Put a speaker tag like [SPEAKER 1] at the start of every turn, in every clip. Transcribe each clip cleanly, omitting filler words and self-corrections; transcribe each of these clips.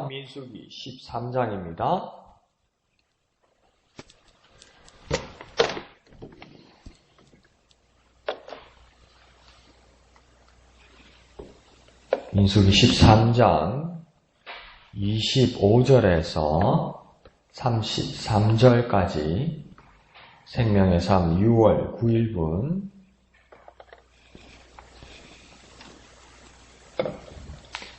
[SPEAKER 1] 민수기 13장입니다. 민수기 13장 25절에서 33절까지 생명의 삶 6월 9일분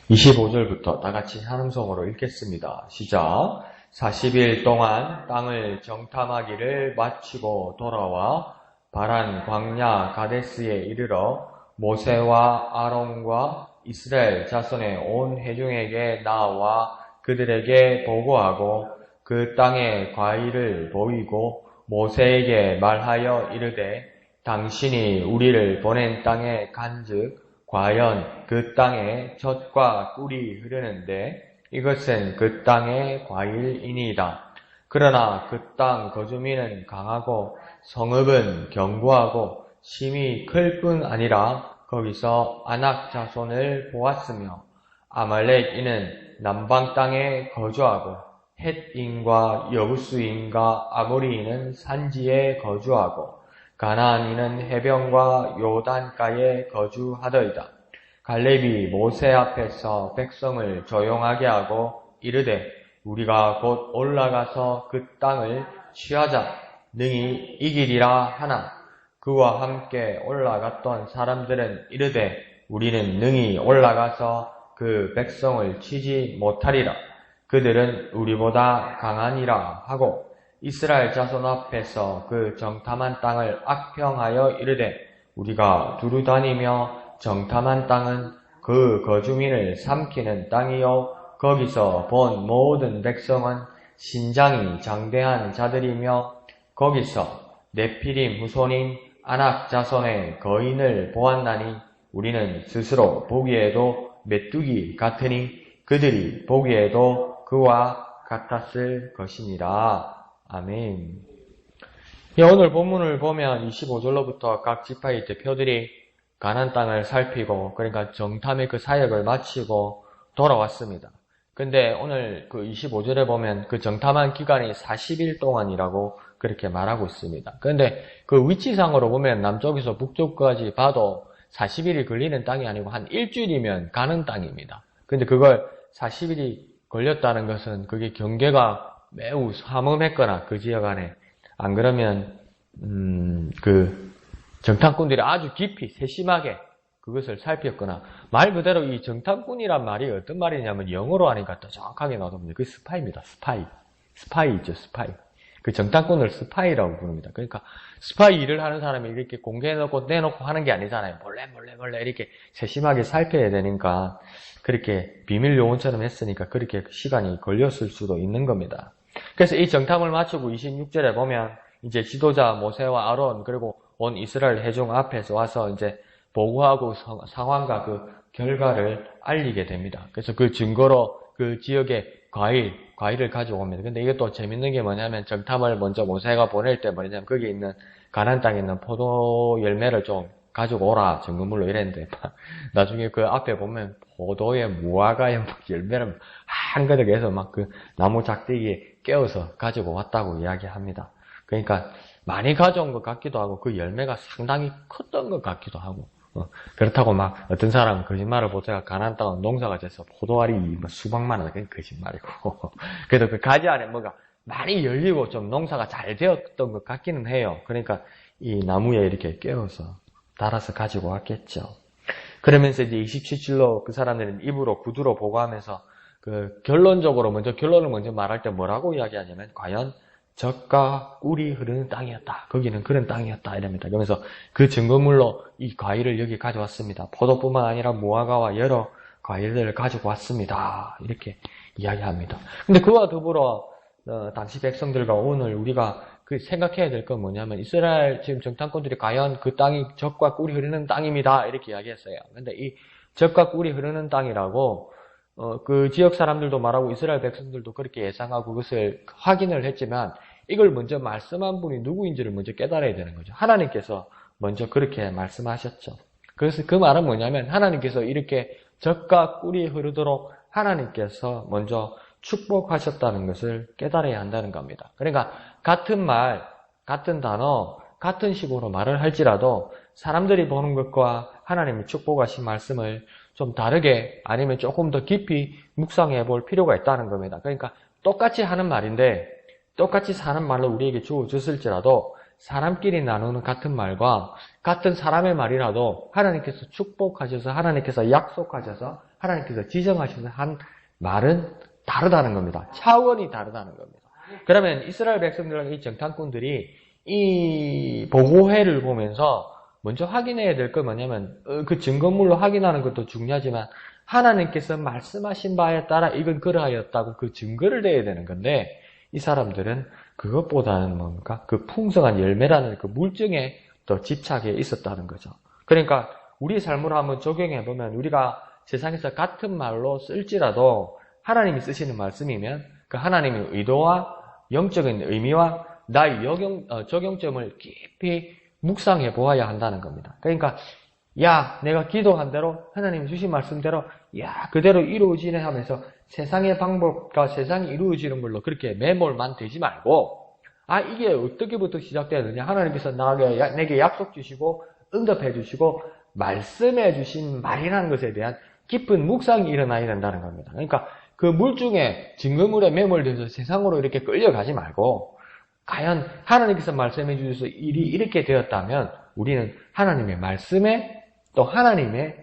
[SPEAKER 1] 25절부터 다같이 한음성으로 읽겠습니다. 시작. 40일 동안 땅을 정탐하기를 마치고 돌아와 바란 광야 가데스에 이르러 모세와 아론과 이스라엘 자손의 온 회중에게 나와 그들에게 보고하고 그 땅의 과일을 보이고 모세에게 말하여 이르되 당신이 우리를 보낸 땅에 간즉 과연 그 땅에 젖과 꿀이 흐르는데 이것은 그 땅의 과일이니이다. 그러나 그 땅 거주민은 강하고 성읍은 견고하고 심히 클 뿐 아니라 거기서 아낙 자손을 보았으며 아말렉인은 남방 땅에 거주하고 헷인과 여부스인과 아모리인은 산지에 거주하고 가나안인은 해변과 요단가에 거주하더이다. 갈렙이 모세 앞에서 백성을 조용하게 하고 이르되 우리가 곧 올라가서 그 땅을 취하자 능히 이기리라 하나 그와 함께 올라갔던 사람들은 이르되 우리는 능히 올라가서 그 백성을 치지 못하리라. 그들은 우리보다 강하니라 하고 이스라엘 자손 앞에서 그 정탐한 땅을 악평하여 이르되 우리가 두루 다니며 정탐한 땅은 그 거주민을 삼키는 땅이요 거기서 본 모든 백성은 신장이 장대한 자들이며 거기서 네피림 후손인 아낙 자손의 거인을 보았나니 우리는 스스로 보기에도 메뚜기 같으니 그들이 보기에도 그와 같았을 것이니라. 아멘. 오늘 본문을 보면 25절로부터 각 지파의 대표들이 가나안 땅을 살피고 그러니까 정탐의 그 사역을 마치고 돌아왔습니다. 근데 오늘 그 25절에 보면 그 정탐한 기간이 40일 동안이라고 그렇게 말하고 있습니다. 그런데 그 위치상으로 보면 남쪽에서 북쪽까지 봐도 40일이 걸리는 땅이 아니고 한 일주일이면 가는 땅입니다. 근데 그걸 40일이 걸렸다는 것은 그게 경계가 매우 삼엄했거나 그 지역 안에 안 그러면 그 정탐꾼들이 아주 깊이 세심하게 그것을 살폈거나 말 그대로 이 정탐꾼이란 말이 어떤 말이냐면 영어로 하니까 또 정확하게 나옵니다. 그게 스파이입니다. 스파이죠. 스파이. 그 정탐꾼을 스파이라고 부릅니다. 그러니까 스파이 일을 하는 사람이 이렇게 공개해놓고 내놓고 하는 게 아니잖아요. 몰래 이렇게 세심하게 살펴야 되니까 그렇게 비밀 요원처럼 했으니까 그렇게 시간이 걸렸을 수도 있는 겁니다. 그래서 이 정탐을 마치고 26절에 보면 이제 지도자 모세와 아론 그리고 온 이스라엘 회중 앞에서 와서 이제 보고하고 상황과 그 결과를 알리게 됩니다. 그래서 그 증거로 그 지역의 과일을 가지고 옵니다. 근데 이것도 재밌는 게 뭐냐면 정탐을 먼저 모세가 보낼 때 뭐냐면 거기 있는 가나안 땅에 있는 포도 열매를 좀 가지고 오라 증거물로 이랬는데 나중에 그 앞에 보면 포도의 무화과의 열매를 한가득해서 막 그 나무 작대기에 깨워서 가지고 왔다고 이야기합니다. 그러니까 많이 가져온 것 같기도 하고 그 열매가 상당히 컸던 것 같기도 하고 그렇다고 막 어떤 사람은 거짓말을 보다가 가나안 땅은 농사가 돼서 포도알이 수박만 하다 그건 거짓말이고 그래도 그 가지 안에 뭐가 많이 열리고 좀 농사가 잘 되었던 것 같기는 해요. 그러니까 이 나무에 이렇게 깨워서 달아서 가지고 왔겠죠. 그러면서 이제 27절로 그 사람들은 입으로 구두로 보고하면서 그 결론을 먼저 말할 때 뭐라고 이야기하냐면 과연 젖과 꿀이 흐르는 땅이었다. 거기는 그런 땅이었다. 이랍니다. 그러면서 그 증거물로 이 과일을 여기 가져왔습니다. 포도뿐만 아니라 무화과와 여러 과일들을 가지고 왔습니다. 이렇게 이야기합니다. 근데 그와 더불어 당시 백성들과 오늘 우리가 그 생각해야 될 건 뭐냐면 이스라엘 지금 정탐꾼들이 과연 그 땅이 젖과 꿀이 흐르는 땅입니다. 이렇게 이야기했어요. 근데 이 젖과 꿀이 흐르는 땅이라고 그 지역 사람들도 말하고 이스라엘 백성들도 그렇게 예상하고 그것을 확인을 했지만 이걸 먼저 말씀한 분이 누구인지를 먼저 깨달아야 되는 거죠. 하나님께서 먼저 그렇게 말씀하셨죠. 그래서 그 말은 뭐냐면 하나님께서 이렇게 젖과 꿀이 흐르도록 하나님께서 먼저 축복하셨다는 것을 깨달아야 한다는 겁니다. 그러니까 같은 말, 같은 단어, 같은 식으로 말을 할지라도 사람들이 보는 것과 하나님이 축복하신 말씀을 좀 다르게 아니면 조금 더 깊이 묵상해 볼 필요가 있다는 겁니다. 그러니까 똑같이 하는 말인데 똑같이 사는 말로 우리에게 주어졌을지라도 사람끼리 나누는 같은 말과 같은 사람의 말이라도 하나님께서 축복하셔서 하나님께서 약속하셔서 하나님께서 지정하셔서 한 말은 다르다는 겁니다. 차원이 다르다는 겁니다. 그러면 이스라엘 백성들과 이 정탐꾼들이 이 보고회를 보면서 먼저 확인해야 될 건 뭐냐면 그 증거물로 확인하는 것도 중요하지만 하나님께서 말씀하신 바에 따라 이건 그러하였다고 그 증거를 대야 되는 건데 이 사람들은 그것보다는 뭡니까? 그 풍성한 열매라는 그 물증에 더 집착해 있었다는 거죠. 그러니까 우리 삶으로 한번 적용해 보면 우리가 세상에서 같은 말로 쓸지라도 하나님이 쓰시는 말씀이면 그 하나님의 의도와 영적인 의미와 나의 적용점을 깊이 묵상해 보아야 한다는 겁니다. 그러니까 야 내가 기도한 대로 하나님이 주신 말씀대로 야 그대로 이루어지네 하면서 세상의 방법과 세상이 이루어지는 걸로 그렇게 매몰만 되지 말고 아 이게 어떻게부터 시작되느냐 하나님께서 내게 약속 주시고 응답해 주시고 말씀해 주신 말이라는 것에 대한 깊은 묵상이 일어나야 된다는 겁니다. 그러니까 그 물중에 증거물에 매몰돼서 세상으로 이렇게 끌려가지 말고 과연 하나님께서 말씀해 주셔서 일이 이렇게 되었다면 우리는 하나님의 말씀에 또 하나님의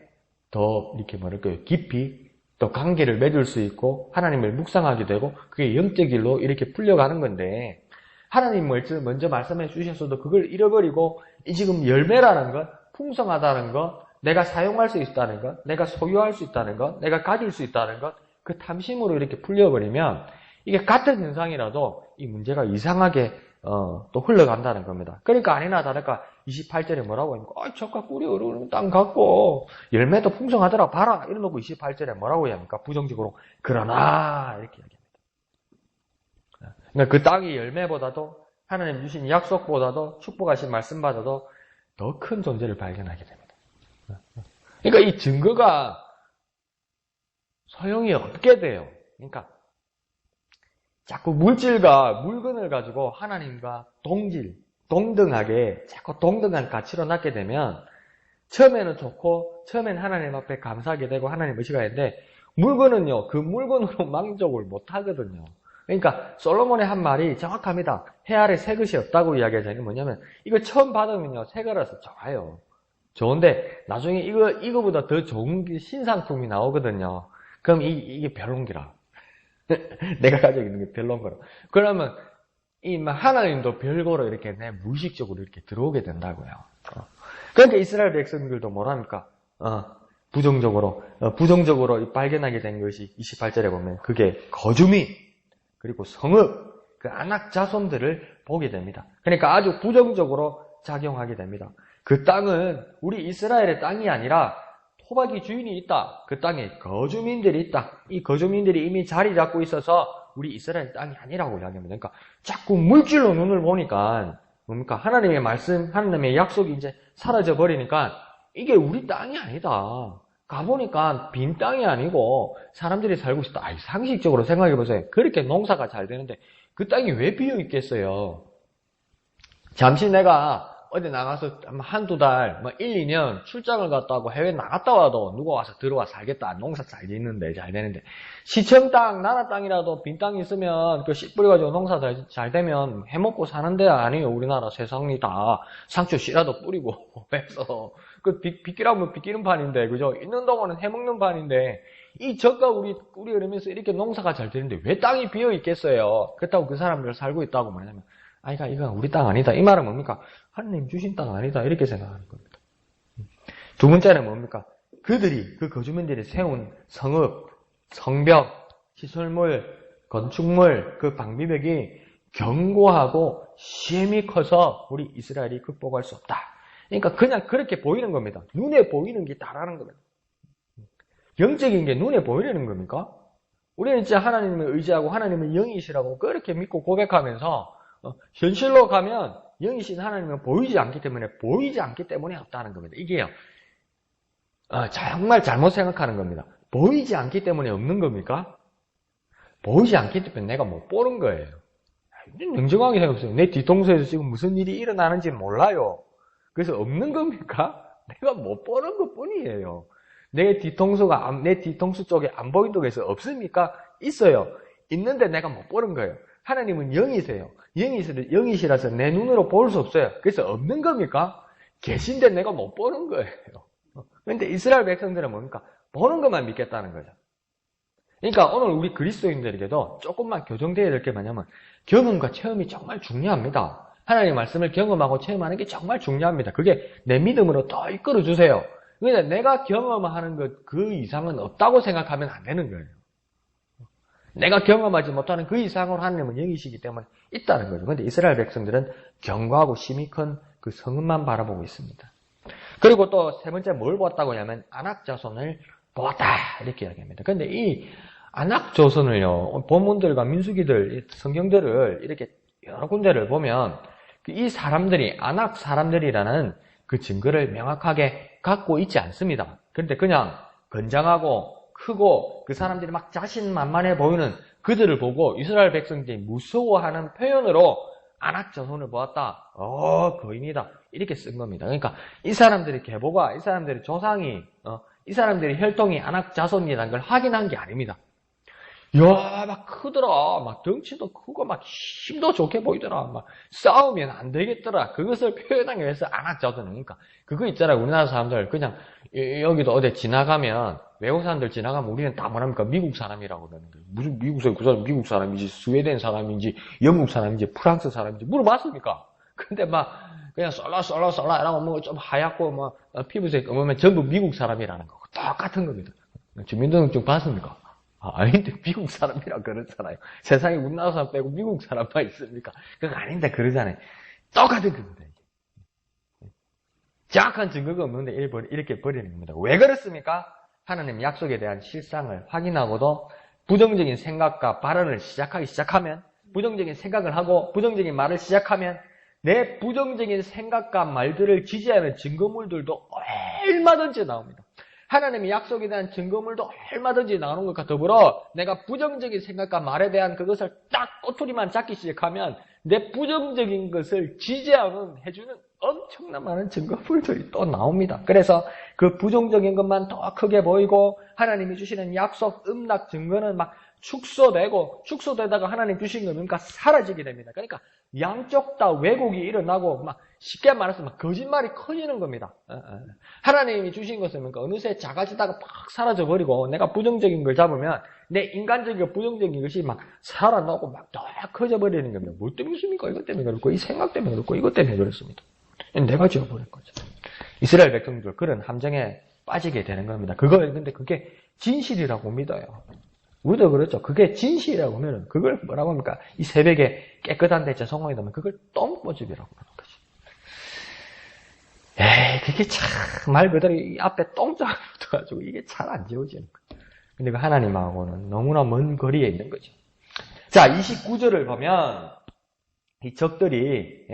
[SPEAKER 1] 더 이렇게 뭐랄까요 깊이 또 관계를 맺을 수 있고 하나님을 묵상하게 되고 그게 영적 일로 이렇게 풀려가는 건데 하나님 먼저 말씀해 주셨어도 그걸 잃어버리고 이 지금 열매라는 것, 풍성하다는 것, 내가 사용할 수 있다는 것, 내가 소유할 수 있다는 것, 내가 가질 수 있다는 것, 그 탐심으로 이렇게 풀려버리면 이게 같은 현상이라도 이 문제가 이상하게 또 흘러간다는 겁니다. 그러니까 아니나 다를까 28절에 뭐라고 합니까? 저가 꿀이 흐르는 땅 같고 열매도 풍성하더라 봐라 이러놓고 28절에 뭐라고 합니까? 부정적으로 그러나 이렇게 이야기합니다. 그러니까 그 땅의 열매보다도 하나님 주신 약속보다도 축복하신 말씀보다도 더 큰 존재를 발견하게 됩니다. 그러니까 이 증거가 소용이 없게 돼요. 그러니까 자꾸 물질과 물건을 가지고 하나님과 동등하게 자꾸 동등한 가치로 낳게 되면 처음에는 좋고 처음에는 하나님 앞에 감사하게 되고 하나님 의식하게 되는데 물건은요 그 물건으로 만족을 못 하거든요. 그러니까 솔로몬의 한 말이 정확합니다. 해 아래 새 것이 없다고 이야기하자는 게 뭐냐면 이거 처음 받으면요 새 거라서 좋아요. 좋은데 나중에 이거보다 더 좋은 신상품이 나오거든요. 그럼 이게 별론 기라. 내가 가지고 있는 게 별론 거라. 그러면 이 하나님도 별거로 이렇게 내 무의식적으로 이렇게 들어오게 된다고요. 그러니까 이스라엘 백성들도 뭐랍니까? 부정적으로 발견하게 된 것이 28절에 보면 그게 거주민 그리고 성읍 그 안악 자손들을 보게 됩니다. 그러니까 아주 부정적으로 작용하게 됩니다. 그 땅은 우리 이스라엘의 땅이 아니라 토박이 주인이 있다. 그 땅에 거주민들이 있다. 이 거주민들이 이미 자리 잡고 있어서 우리 이스라엘 땅이 아니라고 이야기합니다. 그러니까 자꾸 물질로 눈을 보니까 뭡니까? 하나님의 말씀, 하나님의 약속이 이제 사라져 버리니까 이게 우리 땅이 아니다. 가보니까 빈 땅이 아니고 사람들이 살고 있다. 상식적으로 생각해 보세요. 그렇게 농사가 잘 되는데 그 땅이 왜 비어 있겠어요? 잠시 내가 어디 나가서 한두 달, 1, 2년 출장을 갔다 오고 해외 나갔다 와도 누가 와서 들어와 살겠다. 농사 잘 짓는데, 잘 되는데. 시청 땅, 나라 땅이라도 빈 땅이 있으면 그 씨 뿌려가지고 농사 잘 되면 해먹고 사는 데 아니에요. 우리나라 세상이 다 상추 씨라도 뿌리고 해서. 그 빚기라면 빚기는 판인데, 그죠? 있는 동안은 해먹는 판인데, 이 저가 우리 그러면서 이렇게 농사가 잘 되는데 왜 땅이 비어 있겠어요? 그렇다고 그 사람들 살고 있다고 말하면. 이건 우리 땅 아니다. 이 말은 뭡니까? 하나님 주신 땅 아니다. 이렇게 생각하는 겁니다. 두 번째는 뭡니까? 그 거주민들이 세운 성읍, 성벽, 시설물, 건축물, 그 방비벽이 견고하고 시험이 커서 우리 이스라엘이 극복할 수 없다. 그러니까 그냥 그렇게 보이는 겁니다. 눈에 보이는 게 다라는 겁니다. 영적인 게 눈에 보이려는 겁니까? 우리는 진짜 하나님을 의지하고 하나님을 영이시라고 그렇게 믿고 고백하면서 현실로 가면 영이신 하나님은 보이지 않기 때문에 없다는 겁니다. 이게요. 정말 잘못 생각하는 겁니다. 보이지 않기 때문에 없는 겁니까? 보이지 않기 때문에 내가 못 보는 거예요. 냉정하게 생각해보세요. 내 뒤통수에서 지금 무슨 일이 일어나는지 몰라요. 그래서 없는 겁니까? 내가 못 보는 것 뿐이에요. 내 뒤통수 쪽에 안 보인다고 해서 없습니까? 있어요. 있는데 내가 못 보는 거예요. 하나님은 영이세요. 영이시라서 내 눈으로 볼 수 없어요. 그래서 없는 겁니까? 계신데 내가 못 보는 거예요. 그런데 이스라엘 백성들은 뭡니까? 보는 것만 믿겠다는 거죠. 그러니까 오늘 우리 그리스도인들에게도 조금만 교정되어야 될 게 뭐냐면 경험과 체험이 정말 중요합니다. 하나님의 말씀을 경험하고 체험하는 게 정말 중요합니다. 그게 내 믿음으로 더 이끌어주세요. 그러니까 내가 경험하는 것 그 이상은 없다고 생각하면 안 되는 거예요. 내가 경험하지 못하는 그 이상으로 하나님은 영이시기 때문에 있다는 거죠. 그런데 이스라엘 백성들은 견고하고 심히 큰 그 성읍만 바라보고 있습니다. 그리고 또 세 번째 뭘 보았다고 하냐면 안악자손을 보았다 이렇게 이야기합니다. 그런데 이 안악자손을요, 본문들과 민수기들, 성경들을 이렇게 여러 군데를 보면 이 사람들이 안악 사람들이라는 그 증거를 명확하게 갖고 있지 않습니다. 그런데 그냥 건장하고 크고 그 사람들이 막 자신만만해 보이는 그들을 보고 이스라엘 백성들이 무서워하는 표현으로 안악자손을 보았다. 거인이다. 이렇게 쓴 겁니다. 그러니까 이 사람들의 계보가, 이 사람들의 조상이, 이 사람들의 혈통이 안악자손이라는 걸 확인한 게 아닙니다. 이야, 막 크더라. 막 덩치도 크고 막 힘도 좋게 보이더라. 막 싸우면 안 되겠더라. 그것을 표현하기 위해서 안악자손이니까. 그거 있잖아요. 우리나라 사람들 그냥 여기도 어디 지나가면 외국 사람들 지나가면 우리는 다 뭐랍니까? 미국 사람이라고 그러는 거예요. 무슨 미국 사람, 그 사람 미국 사람인지 스웨덴 사람인지 영국 사람인지 프랑스 사람인지 물어봤습니까? 근데 막 그냥 썰라 이라고 뭐 좀 하얗고 막 피부색 보면 전부 미국 사람이라는 거 똑같은 겁니다. 주민등록증 봤습니까? 아닌데 미국 사람이라 그러잖아요. 세상에 우리나라 사람 빼고 미국 사람만 있습니까? 그거 아닌데 그러잖아요. 똑같은 겁니다. 정확한 증거가 없는데 이렇게 버리는 겁니다. 왜 그렇습니까? 하나님 약속에 대한 실상을 확인하고도 부정적인 생각과 발언을 시작하면 부정적인 생각을 하고 부정적인 말을 시작하면 내 부정적인 생각과 말들을 지지하는 증거물들도 얼마든지 나옵니다. 하나님의 약속에 대한 증거물도 얼마든지 나오는 것과 더불어 내가 부정적인 생각과 말에 대한 그것을 딱 꼬투리만 잡기 시작하면 내 부정적인 것을 해주는 엄청난 많은 증거물들이 또 나옵니다. 그래서 그 부정적인 것만 더 크게 보이고 하나님이 주시는 약속, 음락 증거는 막 축소되다가 하나님 주신 겁니까? 사라지게 됩니다. 그러니까 양쪽 다 왜곡이 일어나고 막 쉽게 말해서 막 거짓말이 커지는 겁니다. 하나님이 주신 것은 뭔가 어느새 작아지다가 팍 사라져버리고 내가 부정적인 걸 잡으면 내 인간적이고 부정적인 것이 막 살아나고 막 더 커져버리는 겁니다. 뭘 때문에 그렇습니까? 이것 때문에 그렇고 이 생각 때문에 그렇고 이것 때문에 그렇습니다. 내가 지어버린 거죠. 이스라엘 백성들 그런 함정에 빠지게 되는 겁니다. 근데 그게 진실이라고 믿어요. 우리도 그렇죠. 그게 진실이라고 하면 그걸 뭐라고 합니까? 이 새벽에 깨끗한 데제 성공이 되면 그걸 똥꼬집이라고 하는 거지. 그게 참 말 그대로 이 앞에 똥자가 붙어가지고 이게 잘 안 지워지는 거예요. 근데 그 하나님하고는 너무나 먼 거리에 있는 거죠. 자, 29절을 보면 이 적들이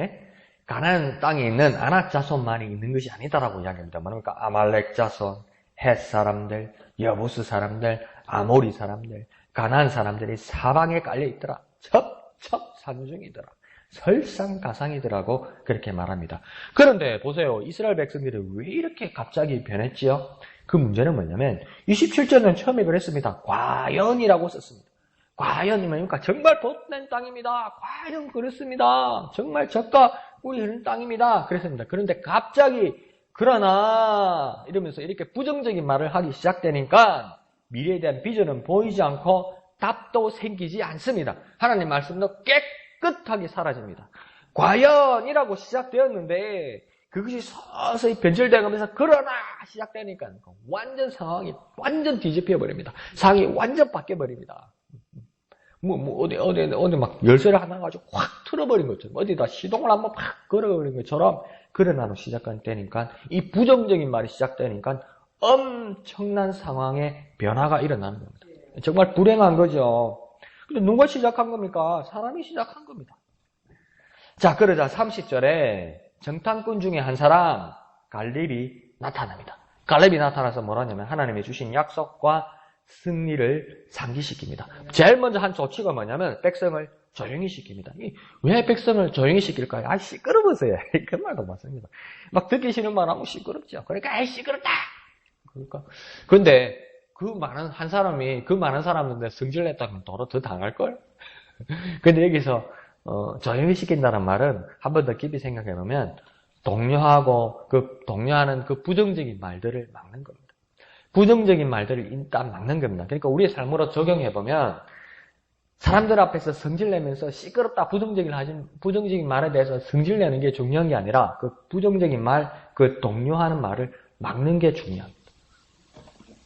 [SPEAKER 1] 가나안 땅에 있는 아낙 자손만이 있는 것이 아니다라고 이야기합니다. 그러니까 아말렉 자손, 헷 사람들, 여부스 사람들, 아모리 사람들, 가나안 사람들이 사방에 깔려 있더라. 첩첩 산중이더라. 설상가상이더라고 그렇게 말합니다. 그런데 보세요. 이스라엘 백성들이 왜 이렇게 갑자기 변했지요? 그 문제는 뭐냐면 27절은 처음에 그랬습니다. 과연이라고 썼습니다. 과연이 뭡니까? 정말 돛된 땅입니다. 과연 그렇습니다. 정말 젖과 꿀이 흐르는 땅입니다. 그랬습니다. 그런데 갑자기 그러나 이러면서 이렇게 부정적인 말을 하기 시작되니까 미래에 대한 비전은 보이지 않고 답도 생기지 않습니다. 하나님 말씀도 깨끗하게 사라집니다. 과연이라고 시작되었는데 그것이 서서히 변질되면서 그러나 시작되니까 완전 상황이 완전 뒤집혀 버립니다. 상황이 완전 바뀌어 버립니다. 어디 막 열쇠를 하나 가지고 확 틀어버린 것처럼 어디다 시동을 한번 팍 걸어버린 것처럼 그러나로 시작한 때니까 이 부정적인 말이 시작되니까 엄청난 상황의 변화가 일어나는 겁니다. 정말 불행한 거죠. 근데 누가 시작한 겁니까? 사람이 시작한 겁니다. 자, 그러자 30절에 정탐꾼 중에 한 사람 갈렙이 나타납니다. 갈렙이 나타나서 뭐라냐면 하나님이 주신 약속과 승리를 상기시킵니다. 제일 먼저 한 조치가 뭐냐면 백성을 조용히 시킵니다. 왜 백성을 조용히 시킬까요? 시끄러워서요. 그 말도 맞습니다. 막 듣기 싫은 말 하면 시끄럽죠. 그러니까 시끄럽다. 그러니까 근데 그 많은 사람인데 성질 냈다면 더 당할걸? 근데 여기서 조용히 시킨다는 말은 한 번 더 깊이 생각해 보면 동요하는 그 부정적인 말들을 막는 겁니다. 부정적인 말들을 일단 막는 겁니다. 그러니까 우리의 삶으로 적용해 보면 사람들 앞에서 성질내면서 시끄럽다, 부정적인 말에 대해서 성질내는 게 중요한 게 아니라 그 부정적인 말, 그 동요하는 말을 막는 게 중요합니다.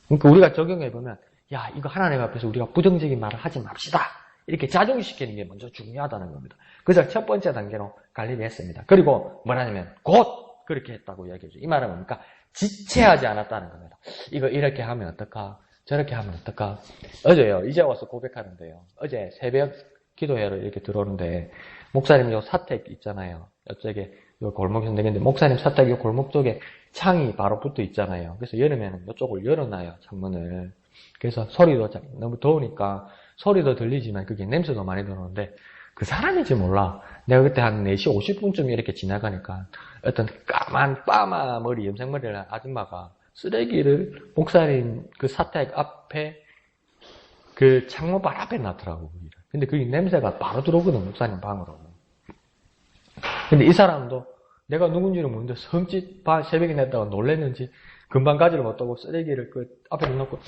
[SPEAKER 1] 그러니까 우리가 적용해 보면 이거 하나님 앞에서 우리가 부정적인 말을 하지 맙시다. 이렇게 자중시키는 게 먼저 중요하다는 겁니다. 그래서 첫 번째 단계로 갈렙이 했습니다. 그리고 뭐라냐면 곧 그렇게 했다고 이야기해줘. 이 말은 뭡니까? 지체하지 않았다는 겁니다. 이거 이렇게 하면 어떨까? 저렇게 하면 어떨까? 어제요. 이제 와서 고백하는데요. 어제 새벽 기도회로 이렇게 들어오는데 목사님 요 사택 있잖아요. 이쪽에 요 골목에서 내겠는데 목사님 사택 요 골목 쪽에 창이 바로 붙어 있잖아요. 그래서 여름에는 이쪽을 열어놔요. 창문을. 그래서 소리도 너무 더우니까 소리도 들리지만 그게 냄새도 많이 들어오는데 그 사람인지 몰라. 내가 그때 한 4시 50분쯤 이렇게 지나가니까 어떤 빠마 머리, 염색머리를 한 아줌마가 쓰레기를 목사님 그 사택 앞에 그 창문발 앞에 놨더라고. 근데 그 냄새가 바로 들어오거든, 목사님 방으로. 근데 이 사람도 내가 누군지는 모르는데 섬짓 새벽에 냈다가 놀랬는지 금방 가지를 못하고 쓰레기를 그 앞에 놓고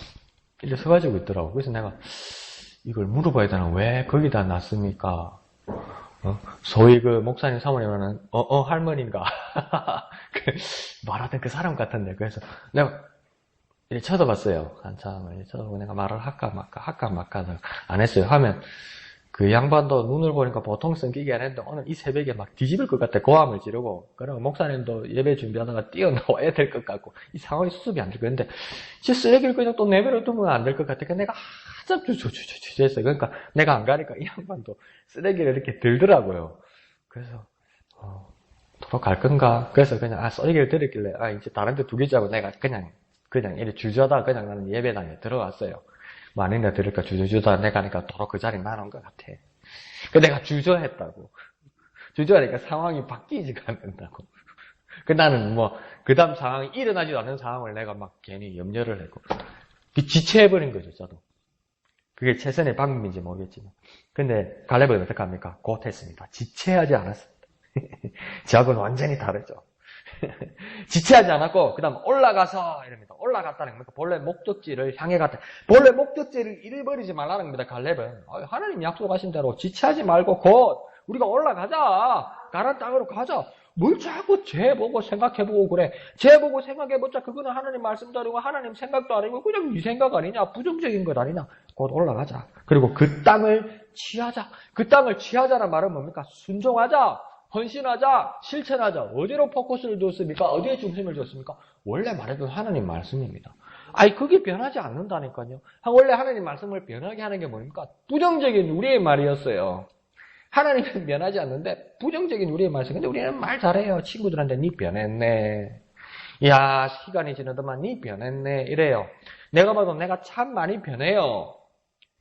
[SPEAKER 1] 이렇게 서가지고 있더라고. 그래서 내가 이걸 물어봐야 되나? 왜 거기다 놨습니까? 소위 그 목사님 사모님은 할머니인가? 말하던 그 사람 같은데. 그래서 내가 이렇게 쳐다봤어요. 한참을 쳐다보고 내가 말을 할까 말까 안 했어요. 하면 그 양반도 눈을 보니까 보통 성격이 아닌데 오늘 이 새벽에 막 뒤집을 것 같아. 고함을 지르고. 그리고 목사님도 예배 준비하다가 뛰어나와야 될 것 같고 이 상황이 수습이 안 될 것 같은데 제 쓰레기를 그냥 또 내버려 두면 안 될 것 같아. 내가 한참 주저주저 그러니까 내가 안 가니까 이 양반도 쓰레기를 이렇게 들더라고요. 그래서 도로 갈 건가? 그래서 그냥 쓰레기를 들었길래 이제 다른 데 두기자고 내가 그냥 이렇게 주저하다가 그냥 나는 예배당에 들어갔어요. 뭐 아닌데 들을까 주저주다 내가 하니까 도로 그 자리 나온 것 같아. 그 내가 주저했다고. 주저하니까 상황이 바뀌지가 않는다고. 그 나는 그 다음 상황이 일어나지도 않는 상황을 내가 막 괜히 염려를 했고. 지체해버린 거죠, 저도. 그게 최선의 방법인지 모르겠지만. 근데 갈렙은 어떻게 합니까? 곧 했습니다. 지체하지 않았습니다. 저하고는 완전히 다르죠. 지체하지 않았고 그 다음 올라가서 이럽니다. 올라갔다는 겁니까? 본래 목적지를 향해 갔다. 본래 목적지를 잃어버리지 말라는 겁니다. 갈렙은 하나님 약속하신 대로 지체하지 말고 곧 우리가 올라가자. 가나안 땅으로 가자. 뭘 자꾸 쟤 보고 생각해보고 그래. 쟤 보고 생각해보자. 그거는 하나님 말씀도 아니고 하나님 생각도 아니고 그냥 네 생각 아니냐. 부정적인 것 아니냐. 곧 올라가자. 그리고 그 땅을 취하자. 그 땅을 취하자는 말은 뭡니까? 순종하자. 헌신하자, 실천하자. 어디로 포커스를 뒀습니까? 어디에 중심을 뒀습니까? 원래 말해도 하나님 말씀입니다. 그게 변하지 않는다니까요. 원래 하나님 말씀을 변하게 하는 게 뭡니까? 부정적인 우리의 말이었어요. 하나님은 변하지 않는데 부정적인 우리의 말씀. 근데 우리는 말 잘해요. 친구들한테 니 변했네. 야, 시간이 지나더만 니 변했네. 이래요. 내가 봐도 내가 참 많이 변해요.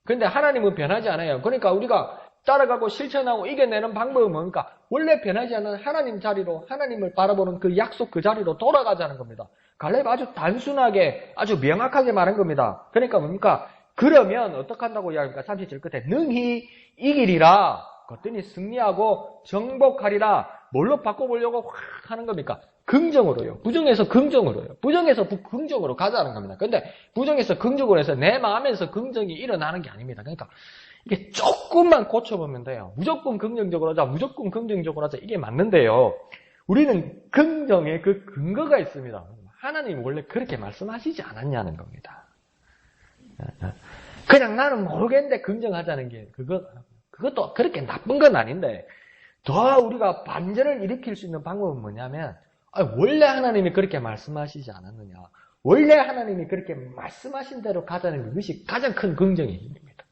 [SPEAKER 1] 근데 하나님은 변하지 않아요. 그러니까 우리가 따라가고 실천하고 이겨내는 방법은 뭡니까? 원래 변하지 않는 하나님 자리로, 하나님을 바라보는 그 약속 그 자리로 돌아가자는 겁니다. 갈렙 아주 단순하게, 아주 명확하게 말한 겁니다. 그러니까 뭡니까? 그러면 어떻게 한다고 이야기합니까? 37 끝에 능히 이기리라. 그랬더니 승리하고 정복하리라. 뭘로 바꿔보려고 확 하는 겁니까? 긍정으로요. 부정에서 긍정으로요. 부정에서 긍정으로 가자는 겁니다. 근데 부정에서 긍정으로 해서 내 마음에서 긍정이 일어나는 게 아닙니다. 그러니까 이게 조금만 고쳐보면 돼요. 무조건 긍정적으로 하자, 무조건 긍정적으로 하자. 이게 맞는데요. 우리는 긍정의 그 근거가 있습니다. 하나님 원래 그렇게 말씀하시지 않았냐는 겁니다. 그냥 나는 모르겠는데 긍정하자는 게 그것도 그렇게 나쁜 건 아닌데 더 우리가 반전을 일으킬 수 있는 방법은 뭐냐면 원래 하나님이 그렇게 말씀하시지 않았느냐. 원래 하나님이 그렇게 말씀하신 대로 가자는 것이 가장 큰 긍정의 힘입니다.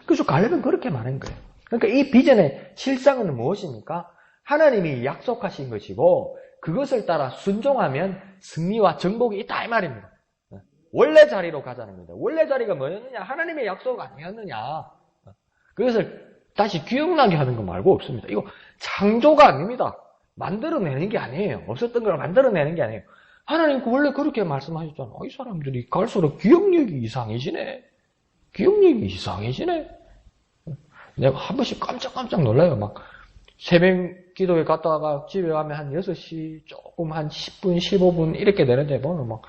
[SPEAKER 1] 그래서 갈렙은 그렇게 말한 거예요. 그러니까 이 비전의 실상은 무엇입니까? 하나님이 약속하신 것이고 그것을 따라 순종하면 승리와 정복이 있다 이 말입니다. 원래 자리로 가자는 겁니다. 원래 자리가 뭐였느냐? 하나님의 약속 아니었느냐? 그것을 다시 기억나게 하는 거 말고 없습니다. 이거 창조가 아닙니다. 만들어내는 게 아니에요. 없었던 걸 만들어내는 게 아니에요. 하나님 원래 그렇게 말씀하셨잖아. 이 사람들이 갈수록 기억력이 이상해지네. 기억력이 이상해지네. 내가 한 번씩 깜짝깜짝 놀라요. 막 새벽 기도에 갔다가 집에 가면 한 6시 조금 한 10분, 15분 이렇게 되는데 보면 막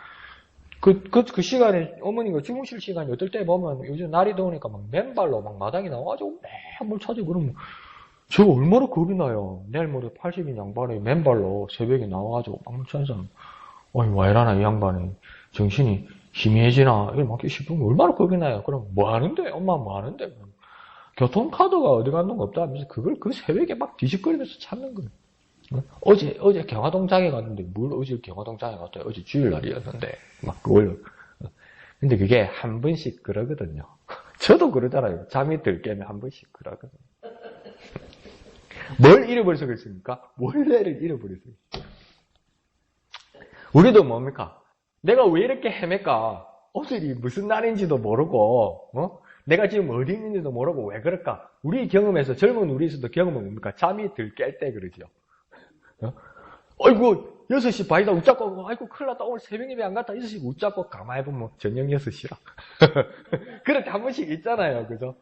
[SPEAKER 1] 그 시간에 어머니가 주무실 시간이 어떨 때 보면 요즘 날이 더우니까 막 맨발로 막 마당에 나와가지고 맨발 찾아 그러면 저 얼마나 겁이 나요. 내일 모레 80인 양반이 맨발로 새벽에 나와가지고 막 찾는 사람. 어이 와 이러나 이 양반이 정신이 희미해지나 이걸 막 싶으면 얼마나 겁이 나요. 그럼 뭐 하는데? 엄마 뭐 하는데? 교통카드가 어디 갔는 거 없다 하면서 그걸 그 새벽에 막 뒤적거리면서 찾는 거예요. 어제 경화동장에 갔는데 뭘 어제 경화동장에 갔다 어제 주일날이었는데 막 그걸 근데 그게 한 번씩 그러거든요. 저도 그러잖아요. 잠이 들 깨면 한 번씩 그러거든요. 뭘 잃어버려서 그랬습니까? 원래를 잃어버렸어요. 우리도 뭡니까? 내가 왜 이렇게 헤맬까? 오늘이 무슨 날인지도 모르고 내가 지금 어디 있는지도 모르고 왜 그럴까? 우리 경험에서 젊은 우리에서도 경험은 뭡니까? 잠이 들 깰 때 그러죠. 아이고 6시 반이다 웃자고 아이고 큰일 났다 오늘 새벽 예배 안 갔다 6시 웃자고 가만히 보면 저녁 6시라 그렇게 한 번씩 있잖아요. 그죠?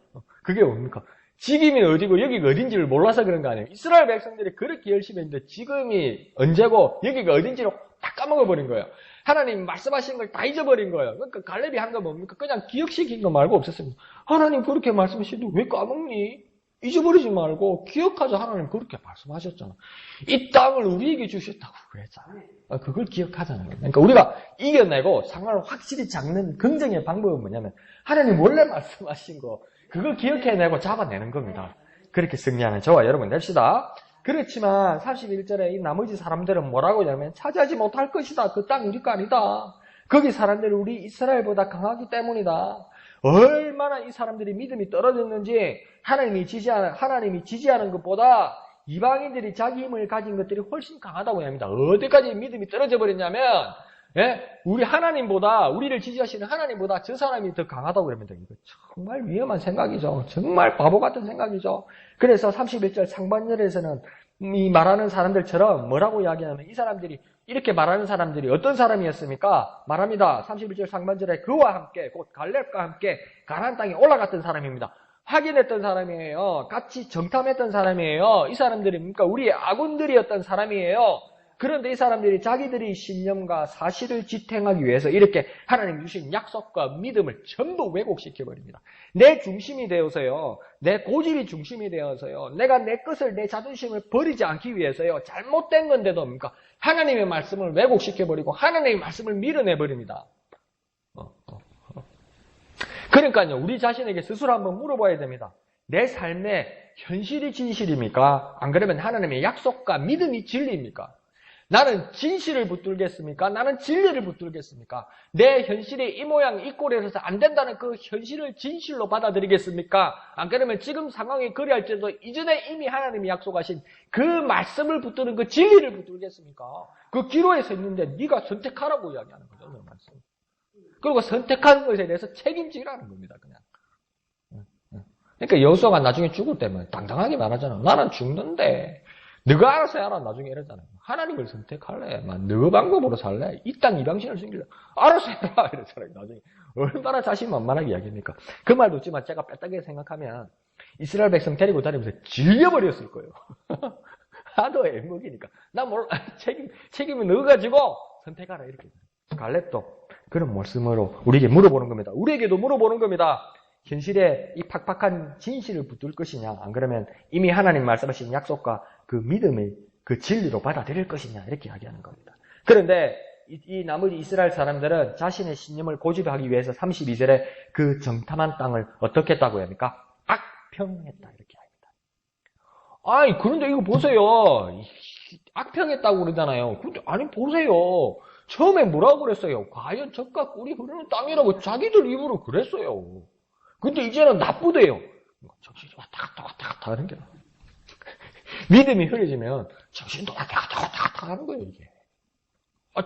[SPEAKER 1] 그게 뭡니까? 지금이 어디고 여기가 어딘지를 몰라서 그런 거 아니에요. 이스라엘 백성들이 그렇게 열심히 했는데 지금이 언제고 여기가 어딘지를 다 까먹어버린 거예요. 하나님 말씀하신 걸 다 잊어버린 거예요. 그러니까 갈렙이 한 거 뭡니까? 그냥 기억시킨 거 말고 없었습니다. 하나님 그렇게 말씀하시는데 왜 까먹니? 잊어버리지 말고 기억하자. 하나님 그렇게 말씀하셨잖아. 이 땅을 우리에게 주셨다고 그랬잖아요. 그걸 기억하자는 거예요. 그러니까 우리가 이겨내고 상황을 확실히 잡는 긍정의 방법은 뭐냐면 하나님 원래 말씀하신 거 그걸 기억해내고 잡아내는 겁니다. 그렇게 승리하는 저와 여러분 됩시다. 그렇지만 31절에 이 나머지 사람들은 뭐라고 하냐면 차지하지 못할 것이다. 그 땅 우리 거 아니다. 거기 사람들이 우리 이스라엘보다 강하기 때문이다. 얼마나 이 사람들이 믿음이 떨어졌는지 하나님이 지지하는 것보다 이방인들이 자기 힘을 가진 것들이 훨씬 강하다고 합니다. 어디까지 믿음이 떨어져 버렸냐면 우리 하나님보다 우리를 지지하시는 하나님보다 저 사람이 더 강하다고 합니다. 이거 정말 위험한 생각이죠. 정말 바보 같은 생각이죠. 그래서 31절 상반절에서는 이 말하는 사람들처럼 뭐라고 이야기하냐면 이 사람들이 이렇게 말하는 사람들이 어떤 사람이었습니까? 말합니다. 31절 상반절에 그와 함께 곧 갈렙과 함께 가나안 땅에 올라갔던 사람입니다. 확인했던 사람이에요. 같이 정탐했던 사람이에요. 이 사람들이 뭡니까? 우리의 아군들이었던 사람이에요. 그런데 이 사람들이 자기들의 신념과 사실을 지탱하기 위해서 이렇게 하나님 주신 약속과 믿음을 전부 왜곡시켜버립니다. 내 중심이 되어서요. 내 고집이 중심이 되어서요. 내가 내 것을 내 자존심을 버리지 않기 위해서요. 잘못된 건데도 뭡니까? 하나님의 말씀을 왜곡시켜버리고 하나님의 말씀을 밀어내버립니다. 그러니까요. 우리 자신에게 스스로 한번 물어봐야 됩니다. 내 삶의 현실이 진실입니까? 안 그러면 하나님의 약속과 믿음이 진리입니까? 나는 진실을 붙들겠습니까? 나는 진리를 붙들겠습니까? 내 현실이 이 모양 이 꼴이라서 안 된다는 그 현실을 진실로 받아들이겠습니까? 안 그러면 지금 상황이 그리할지라도 이전에 이미 하나님이 약속하신 그 말씀을 붙드는 그 진리를 붙들겠습니까? 그 기로에 서 있는데 네가 선택하라고 이야기하는 거죠. 그 말씀. 그리고 선택하는 것에 대해서 책임지라는 겁니다. 그냥. 그러니까 여호수아가 나중에 죽을 때면 당당하게 말하잖아. 나는 죽는데 너가 알아서 해라. 나중에 이러잖아요. 하나님을 선택할래. 너 방법으로 살래. 이 땅 이방신을 섬길래. 알아서 해라. 이러잖아요. 나중에. 얼마나 자신만만하게 이야기합니까? 그 말도 없지만 제가 뺐다게 생각하면 이스라엘 백성 데리고 다니면서 질려버렸을 거예요. 하도 애먹이니까. 나 몰라. 책임을 넣어가지고 선택하라. 이렇게. 갈렙도 그런 말씀으로 우리에게 물어보는 겁니다. 우리에게도 물어보는 겁니다. 현실에 이 팍팍한 진실을 붙들 것이냐, 안 그러면 이미 하나님 말씀하신 약속과 그 믿음을 그 진리로 받아들일 것이냐, 이렇게 이야기하는 겁니다. 그런데 이 나머지 이스라엘 사람들은 자신의 신념을 고집하기 위해서 32절에 그 정탐한 땅을 어떻게 했다고 합니까? 악평했다, 이렇게 합니다. 아니, 그런데 이거 보세요. 악평했다고 그러잖아요. 근데 아니, 보세요. 처음에 뭐라고 그랬어요? 과연 젖과 꿀이 흐르는 땅이라고 자기들 입으로 그랬어요. 근데 이제는 나쁘대요. 정신이 왔다 갔다 하는 게. 믿음이 흐려지면 정신도 왔다 갔다 하는 거예요, 이게.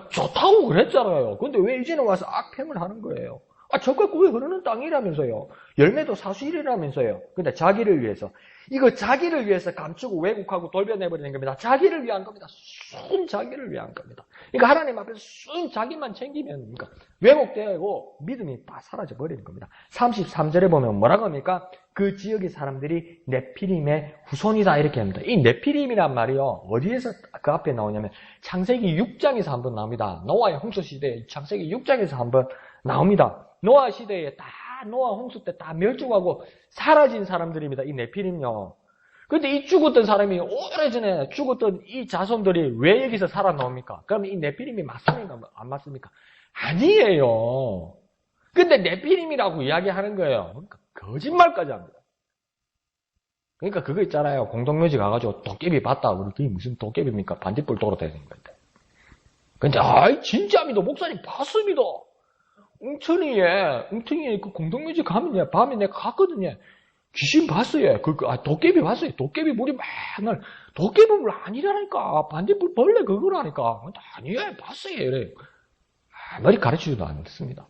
[SPEAKER 2] 좋다고 그랬잖아요. 근데 왜 이제는 와서 악평을 하는 거예요? 저거 왜 흐르는 땅이라면서요. 열매도 사수일이라면서요. 근데 자기를 위해서. 이거 자기를 위해서 감추고 왜곡하고 돌려내버리는 겁니다. 자기를 위한 겁니다. 순 자기를 위한 겁니다. 그러니까 하나님 앞에서 순 자기만 챙기면 그러니까 왜곡되고 믿음이 다 사라져버리는 겁니다. 33절에 보면 뭐라고 합니까? 그 지역의 사람들이 네피림의 후손이다 이렇게 합니다. 이 네피림이란 말이요. 어디에서 그 앞에 나오냐면 창세기 6장에서 한번 나옵니다. 노아의 홍수 시대에 창세기 6장에서 한번 나옵니다. 노아 시대에 다 노아 홍수 때 다 멸종하고 사라진 사람들입니다. 이 네피림요. 근데 이 죽었던 사람이 오래전에 죽었던 이 자손들이 왜 여기서 살아나옵니까? 그럼 이 네피림이 맞습니까? 안 맞습니까? 아니에요. 근데 네피림이라고 이야기하는 거예요. 그러니까 거짓말까지 합니다. 그러니까 그거 있잖아요. 공동묘지 가가지고 도깨비 봤다. 우리 그게 무슨 도깨비입니까? 반딧불 돌아다니는 건데. 근데 진짜입니다. 목사님 봤습니다. 웅천이에 그 공동묘지 가면 밤에 내가 갔거든요. 귀신 봤어요. 도깨비 봤어요. 도깨비 물이 맨날 도깨비 물 아니라니까. 반딧불 벌레 그거라니까. 아니에요. 봤어요. 이래. 머리 가르치지도 않습니다.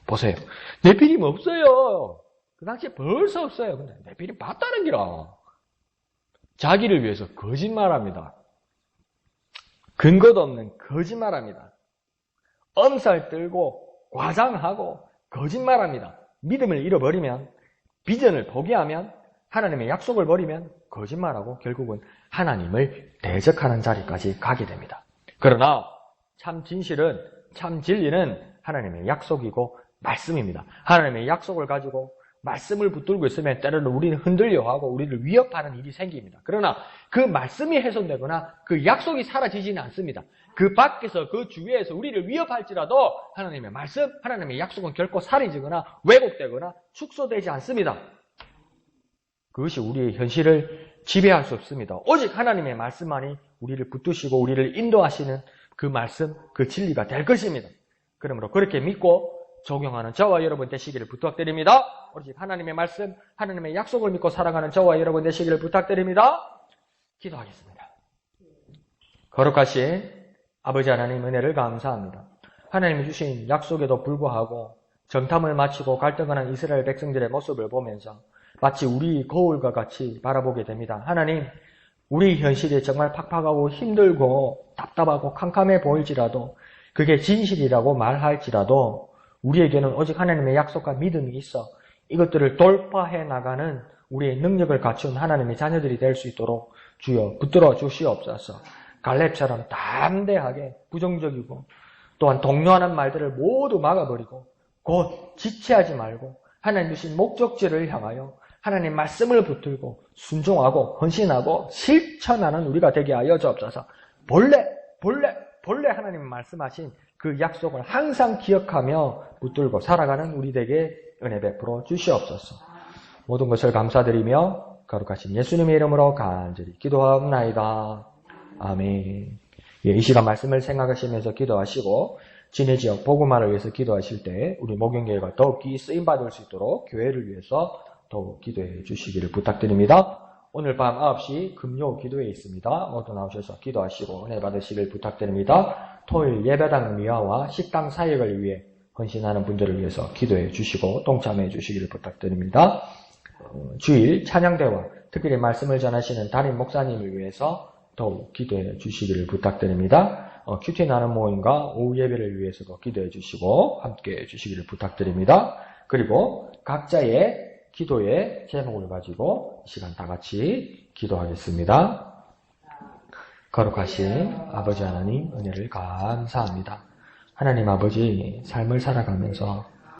[SPEAKER 2] 보세요. 네피림 없어요. 그 당시에 벌써 없어요. 근데 네피림 봤다는 기라. 자기를 위해서 거짓말합니다. 근거도 없는 거짓말합니다. 엄살 떨고 과장하고 거짓말합니다. 믿음을 잃어버리면 비전을 포기하면 하나님의 약속을 버리면 거짓말하고 결국은 하나님을 대적하는 자리까지 가게 됩니다. 그러나 참 진실은 참 진리는 하나님의 약속이고 말씀입니다. 하나님의 약속을 가지고 말씀을 붙들고 있으면 때로는 우리는 흔들려하고 우리를 위협하는 일이 생깁니다. 그러나 그 말씀이 훼손되거나 그 약속이 사라지지는 않습니다. 그 밖에서 그 주위에서 우리를 위협할지라도 하나님의 말씀, 하나님의 약속은 결코 사라지거나 왜곡되거나 축소되지 않습니다. 그것이 우리의 현실을 지배할 수 없습니다. 오직 하나님의 말씀만이 우리를 붙드시고 우리를 인도하시는 그 말씀, 그 진리가 될 것입니다. 그러므로 그렇게 믿고 적용하는 저와 여러분 되시기를 부탁드립니다. 오직 하나님의 말씀, 하나님의 약속을 믿고 살아가는 저와 여러분 되시기를 부탁드립니다. 기도하겠습니다. 거룩하신 아버지 하나님 은혜를 감사합니다. 하나님이 주신 약속에도 불구하고 정탐을 마치고 갈등하는 이스라엘 백성들의 모습을 보면서 마치 우리 거울과 같이 바라보게 됩니다. 하나님, 우리 현실이 정말 팍팍하고 힘들고 답답하고 캄캄해 보일지라도 그게 진실이라고 말할지라도 우리에게는 오직 하나님의 약속과 믿음이 있어 이것들을 돌파해 나가는 우리의 능력을 갖춘 하나님의 자녀들이 될 수 있도록 주여 붙들어 주시옵소서. 갈렙처럼 담대하게 부정적이고 또한 동요하는 말들을 모두 막아버리고 곧 지체하지 말고 하나님 주신 목적지를 향하여 하나님 말씀을 붙들고 순종하고 헌신하고 실천하는 우리가 되게 하여 주옵소서. 본래 하나님 말씀하신 그 약속을 항상 기억하며 붙들고 살아가는 우리 되게 은혜 베풀어 주시옵소서. 모든 것을 감사드리며 거룩하신 예수님의 이름으로 간절히 기도하옵나이다. 아멘. 이 시간 말씀을 생각하시면서 기도하시고 진해 지역 복음화를 위해서 기도하실 때 우리 목영교회가 더욱이 쓰임받을 수 있도록 교회를 위해서 더욱 기도해 주시기를 부탁드립니다. 오늘 밤 9시 금요 기도회 있습니다. 모두 나오셔서 기도하시고 은혜 받으시길 부탁드립니다. 토요일 예배당 미화와 식당 사역을 위해 헌신하는 분들을 위해서 기도해 주시고 동참해 주시기를 부탁드립니다. 주일 찬양대와 특별히 말씀을 전하시는 담임 목사님을 위해서 더욱 기도해 주시기를 부탁드립니다. 큐티 나눔 모임과 오후 예배를 위해서도 기도해 주시고 함께 해 주시기를 부탁드립니다. 그리고 각자의 기도의 제목을 가지고 이 시간 다 같이 기도하겠습니다. 거룩하신 아버지 하나님 은혜를 감사합니다. 하나님 아버지 삶을 살아가면서